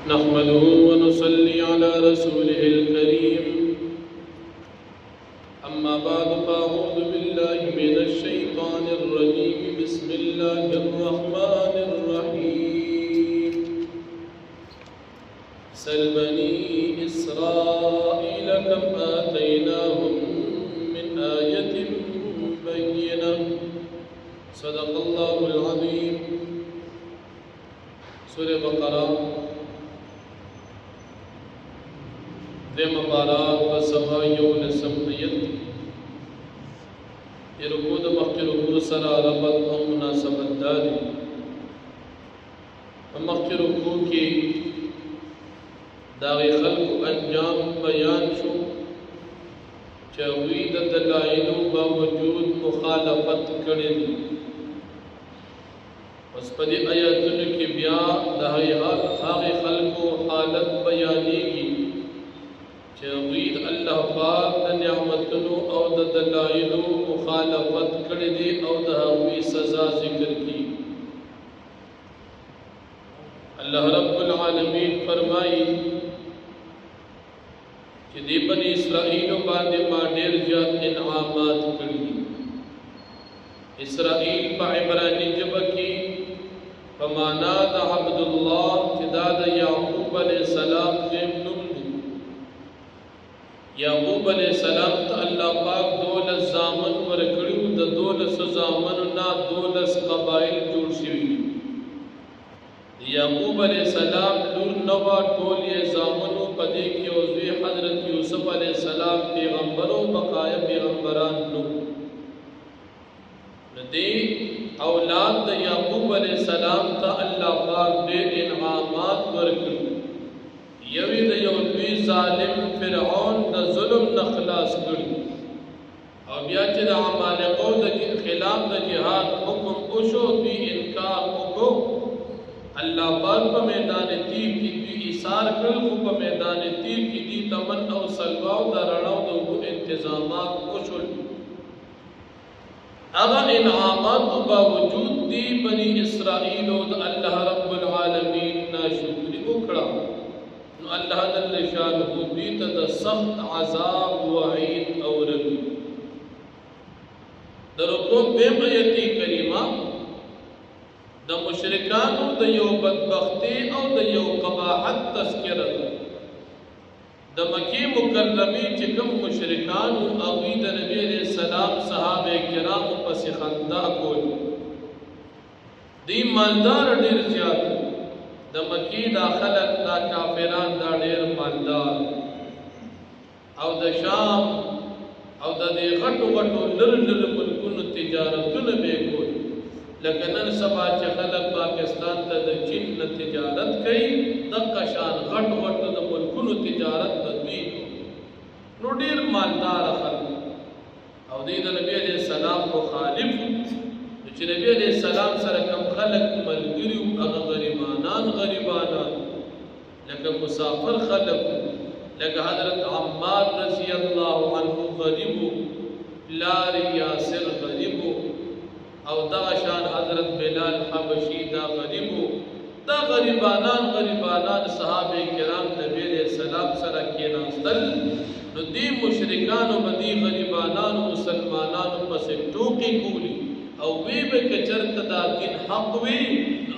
نحمده ونصلي على رسوله الكريم أما بعد فأعوذ بالله من الشيطان الرجيم بسم الله الرحمن الرحيم سل بني إسرائيل كم آتيناهم من آية بينة صدق الله العظيم سورة بقرة دیم بارات و سمایو نسم آیت یہ رکو دا مخی رکو سرا ربط و مناسبت داری مخی رکو کی داغی خلق انجام بیان شو چاوی دا دلائلو باوجود مخالفت کردی اس پدی آیتن کی بیا داغی خلق و حالت بیانی گی چاوید اللہ پاک دا نعمتنو او دا دلائلو مخالفت کردی او دا ہوئی سزا ذکر کی اللہ رب العالمین فرمائی کہ دی بنی اسرائیل باندے ما دیر جات انعامات کردی اسرائیل پا عبرانی جبہ کی فمانا دا عبداللہ چدا دا یعقوب علیہ السلام دیم نم یعقوب علیہ السلام تا اللہ پاک دولس زامن ورکڑیو دا دولس زامن نا دولس قبائل جوڑ شوی یعقوب علیہ السلام لور نوا ٹولی زامنو پدے کی عضوی حضرت یوسف علیہ السلام پیغمبروں بقایا پیغمبران نو ندی اولاد دا یعقوب علیہ السلام تا اللہ پاک دے انعامات ورکڑیو یوی دا یولوی ظالم فرعون دا ظلم نخلاص کری او بیا چی دا عمالقو دا خلاف دا جہاد حکم اشو دی انکار حکم اللہ پاک پا میدان تیر کی دی ایثار کل خو پا میدان تیر کی دی تمن او سلواو دا رڑاو دا وہ انتظامات اشل اگر انعامات باوجود دی بنی اسرائیل و دا اللہ رب العالمین نا شکری اکڑا اللہ جل شانہ دیتا دا سخت عذاب وعید اورگی در رکو بیم آیتی کریمہ دا مشرکانو دا یو بدبختی او دا یو قباحت تذکرت دا مکی مکرمی چکم مشرکانو اغید نبی علیہ السلام صحابہ کرام پس خندہ کول دی مالدار دیر زیادہ دا مکی دا خلق دا کافران دا دیر مالدار او دا شام او دا دی غٹو غٹو لر لر ملکون تجارتون بے کول لیکنن سبا چه خلق پاکستان تا دا چین تجارت کئی دا قشان غٹ غٹ دا ملکون تجارت دا دوی نو دیر مالدار خلق او دی دا نبی علیہ السلام مخالف چی نبی علیہ السلام سرکم خلق ملگریو اغا غریبانان لکہ مسافر خلق لکہ حضرت عمار رضی اللہ عنہ غریبو لاری یاسر غریبو او دا شان حضرت بلال حبشی دا غریبو دا غریبانان صحابہ کرام نبی علیہ السلام سرکینا استل نو دی مشرکان و بدی غریبانان و مسلمانان پس ٹوکی کولی او وی بے کچرت دا دین حق وی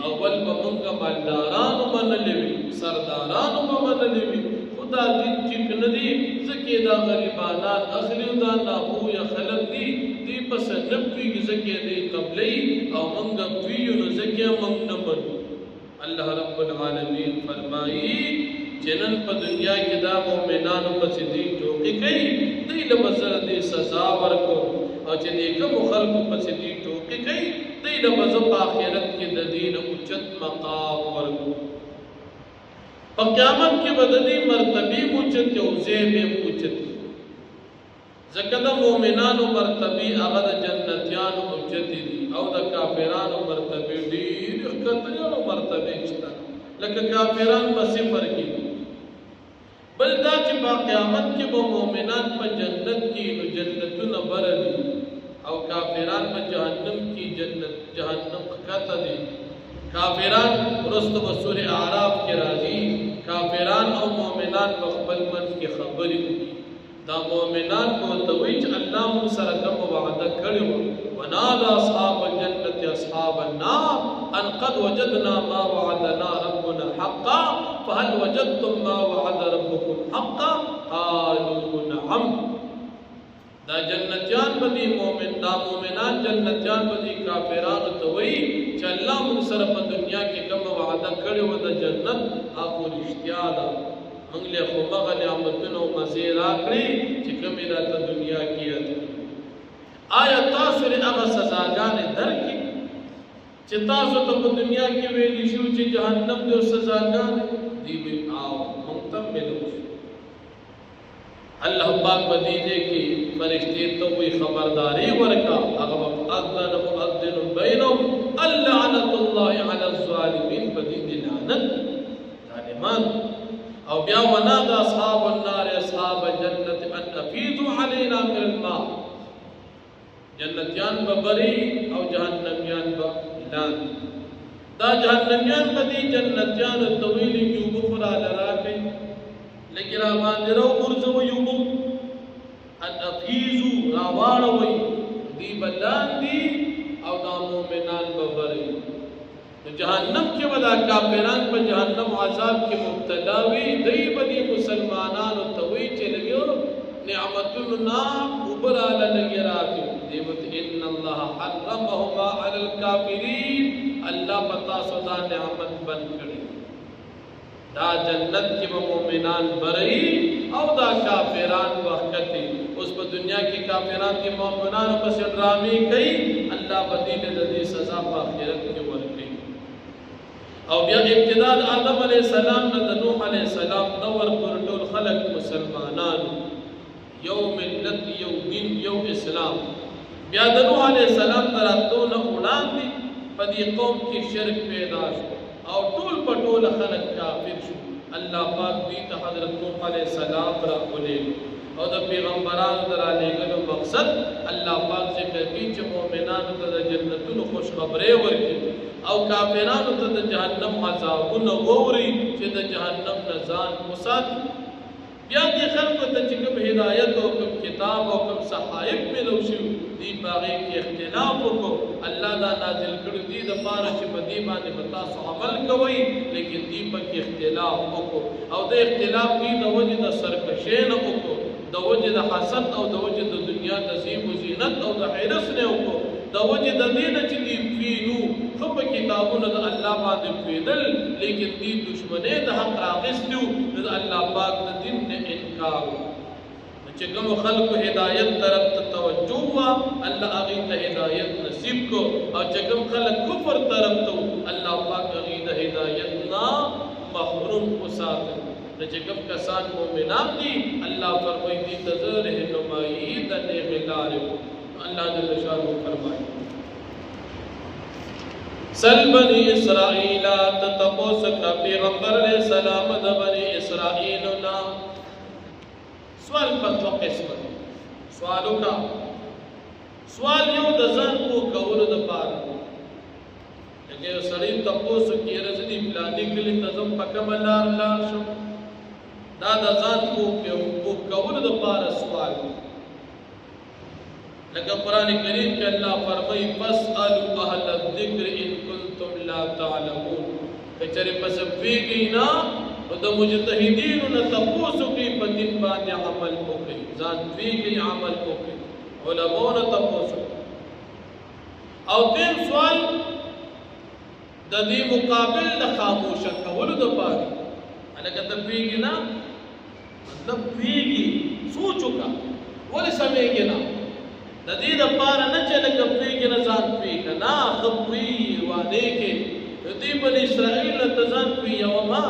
اول بمنگا مالداران من لیوی سرداران من لیوی خدا دین چک ندی زکی دا غریبانان اخلی دا نابو یا خلق دی پس نبوی زکی دی قبلی او منگا ویو نزکی منگ نمن اللہ رب العالمین فرمائی چنن پا دنیا کی دا مومنانو پس دی ٹوکی کئی دی لبزر دی سزا ورکو اور چنی کم خلق پس دی ٹوکی کئی دی لبزر آخرت کی دین اچت مقام ورکو اور قیامت کی بددی مرتبی اچت یا عزیب اچت زکر مومنان و مرتبی اغد جنتیان و اچت دی او دا کافران و مرتبی دیر اخکتریان و مرتبی چتا لیکن کافران بصفر کی بلدہ چی با قیامت کی با مومنان پا جنت کی نو جنتون بردی او کافران پا جہنم کی جہنم خکتا دی کافران رست بسور اعراف کے راضی مؤمنان په خپل منځ کې خبرې وکړي دا مؤمنان په توي چې الله موږ سره کوم وعده کړی و ونادى اصحاب الجنه اصحاب النار ان قد وجدنا ما وعدنا ربنا حقا فهل وجدتم ما وعد ربكم حقا قالوا نعم دا جنتیان بدی مؤمنان جنتیان بدی کافران توي چې الله موږ سره په دنیا کې کوم وعده کړی و د جنت هغه رښتیا ده موږ له خو هغه نعمتونو مزه راکړي چې کومې راته دنیا کې آیا تاسو لري هغه سزاګانې درکې چې تاسو ته په دنیا کې ویلي شو چې جهنم د سزاګانې دی وی آو موږ ته ملو الله پاک بدیجه کې فرشتي ته وی خبرداري ورکا هغه اذن مؤذن بينهم اللعنه الله على الظالمين بدیجه لعنت ظالمان او بیا ونادى اصحاب النار اصحاب الجنه ان افيضوا علينا من الماء جنتیان ببری او جهنميان بلان دا جهنميان بدی جنتیان طویل کیو بخرا لراکي لیکن آبان رو برزو یوبو ان افیزو راوانوی دی بلان دی او دا مومنان ببری جہنم کے ودا کافران پا جہنم عذاب کے مبتلاوی دی بدی مسلمانان و توی چلگیو نعمتنا ابرالا لگی راکی دیوت ان اللہ حرمہما علی الکافرین اللہ پتا صدا نعمت بن کری دا جنت کی مومنان برئی او دا کافران وقتی اس پر دنیا کی کافران کی مومنان پس ڈرامی کئی اللہ بدیل ددی سزا پا آخرت کے ورکی او بیا ابتداد آدم علیہ السلام نہ نوح علیہ السلام دور پر ټول خلق مسلمانان یو ملت یو دین یو اسلام بیا نوح علیہ السلام دراتو نہ وړاندې پدې قوم کې شرک پیدا شو او ټول پټول خلق کافر شو الله پاک دې ته حضرت نوح علیہ السلام را ولې او د پیغمبرانو درالې غو مقصد الله پاک ذکر کوي چې مؤمنانو ته د جنتونو خوش خبره ورکړي او کافرانو ته د جهنم عذابونه ووري چې د جهنم نزان وساتي بیا دې خلکو ته چې کوم هدایت او کوم کتاب او کوم صحائف ملو شي دې باغې کې اختلاف وکړو الله دا نازل کړی دې د پاره چې په دې باندې تاسو عمل کوئ لیکن دې په کې اختلاف وکړو او د اختلاف دې د وجې د سرکشۍ نه وکړو د وجې د حسد او د وجې د دنیا د زیب و زینت او د حرص نه وکړو د وجې د دې نه چې دې پوینو خو په کتابونو د الله باندې پوهېدل لیکن دې دشمنۍ د حق راغستي وو د الله پاک د دین نه انکار چې کوم خلکو هدایت طرف ته توجه وا الله هغې ته هدایت نصیب کو او چې کوم خلک کفر طرف ته الله پاک هغې د هدایت نه محروم وساتل چې کوم کسان مؤمنان دي الله فرمایي دې ته زه رهنمایي د نیغې لارې اللہ جل شانہ فرمائے سل بنی اسرائیل تتپوس کا پیغمبر علیہ السلام دا بنی اسرائیلنا سوال پر دو قسم سوالو کا سوال یو دا ځان کو کولو د پاره لکه سړی تپوس کی رزدی پلانی کلی تزم پکم لار شو دا د ځان کو کولو د پاره سوال لکه قرآن کریم کے اللہ فرمائی فاسألوا اہل الذکر ان کنتم لا تعلمون کچھرے پس پیگی نا و دا مجتہدین نا تپوسو کی پتن باندې عمل کو کئی ذات پیگی عمل کو کئی علماء نا تپوسو او تین سوال دا دی مقابل دا خاموشا کولو دا پاری لکه تپیگی نا مطلب پیگی سوچو کا ولی سمیگی نا د دې د پاره نه چې لکه پرېږي نه ځان پوهېږه نه ښه پوهېږي وعدې کې د دې بني اسرائیل نه ته ځان پوهېږه ما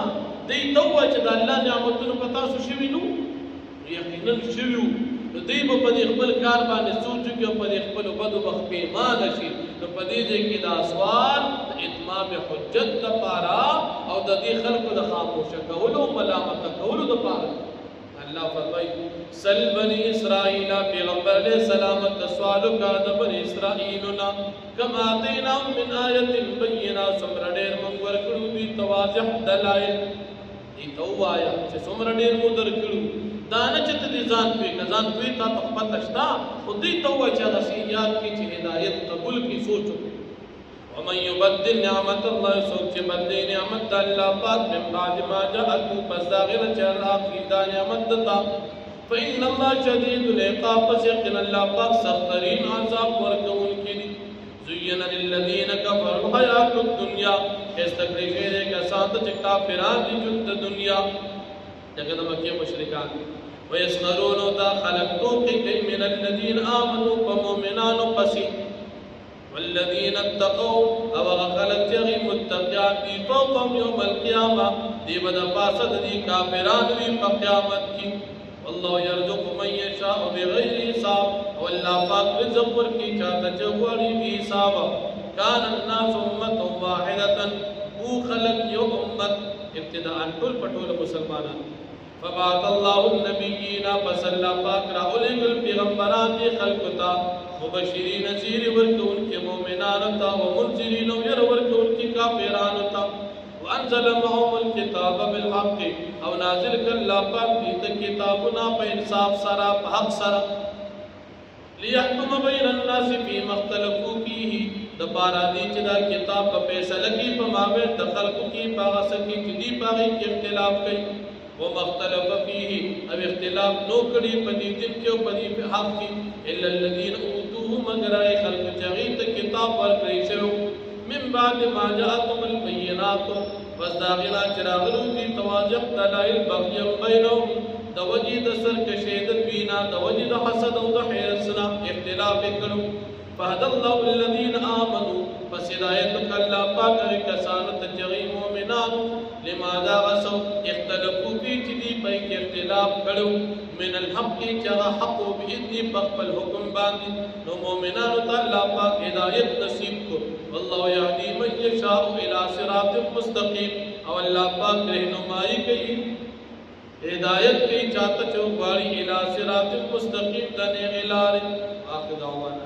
دوی ته ووایه چې د الله نعمتونه په تاسو شوي نو یقینا شوي وو نو دوی به په دې خپل کار باندې سوچ وکړي او په دې خپلو بدو به پښېمانه شي نو په دې ځای کې دا سوال د اتمام حجت دپاره او د دې خلکو د خاموشه کولو ملامته کولو دپاره اللہ فرمائی سل بنی اسرائیل پیغمبر علیہ السلام تسوالو کا دا بنی اسرائیلنا کم آتینا من آیت بینہ سمر دیر منور کرو دی تواضح دلائل دې ته ووایه چې څومره ډېر مو درکړو دا نه چې ته دې ځان پوهې که ځان پوهې تا ته پته شته خو دې ته ووایه چې هغسې یاد کړي چې هدایت قبول کړي سوچ وکړي ومن يبدل نعمت الله څوک چې بدلوي نعمت د الله پاک من بعد ما جاءته پس د هغې نه چې راغلي دا نعمت دته فإن الله شدید العقاب پس یقینا الله پاک سخت‌ترین عذاب ورکوونکی دی زین للذین کفروا الحیات الدنیا ښایسته کړی شوی دی کسان ته چې کافران دي ژوند د دنیا دغه د مکې مشرکان ویسخرون او دا خلق ټوکې کوي من الذین آمنوا په مؤمنانو پسې والذین اتقوا او هغه خلق چې هغوی متقیان دي فوقهم یوم القیامه دی به د پاسه د دې کافرانو وي په قیامت کې والله يرزق من يشاء بغير حساب والله پاک رزق ورکړي چاته چې غواړي بې حسابه كان الناس امة واحدة او خلق یو امت ابتداء ټول په ټول مسلمانان فبعث الله النبيين پس الله پاک راولېږل پیغمبران دې خلقو ته مبشرین نذیر ورکوونکي مؤمنانو ته ومنذرین او ير ورکوونکي کافرانو ته وانزل معهم الكتاب بالحق او نازل کړ الله پاک دې ته کتابونه په انصاف سره په حق سره ليحكم بين الناس فيما اختلفوا فيه د پاره دې چې دا کتاب په فیصله کې په مابین د خلقو کې په هغه څه کې چې دې په هغې کې اختلاف کوي وما اختلف فيه او اختلاف نو کړي په دې دین کې او په دې حق کې الا الذين اوتوه مگر هغه خلق چې هغې ته کتاب ورکړی شوی من بعد ما جاءتهم البينات پس د هغې نه چې راغلو دي تواضح دلایل بغیا بینهم د وجې د سرکشۍ د دوی نه د وجې د حسد او د حرص نه اختلاف یې کړو فهدى الله الذين آمنوا پس هدایت وکړ الله پاک هغې کسانو ته چې هغوی مؤمنانو لماذا غسو اختلفوا فيه چې دوی په کې اختلاف کړو من الحق چې هغه حق و بإذنه په خپل حکم باندې نو مؤمنانو ته الله پاک هدایت نصیب کو والله يهدي من يشاء الى صراط مستقيم او الله پاک رهنمایي کوي هدایت کوي چاته چې غواړي الى صراط مستقيم د نیغې لارې آخر دعوانا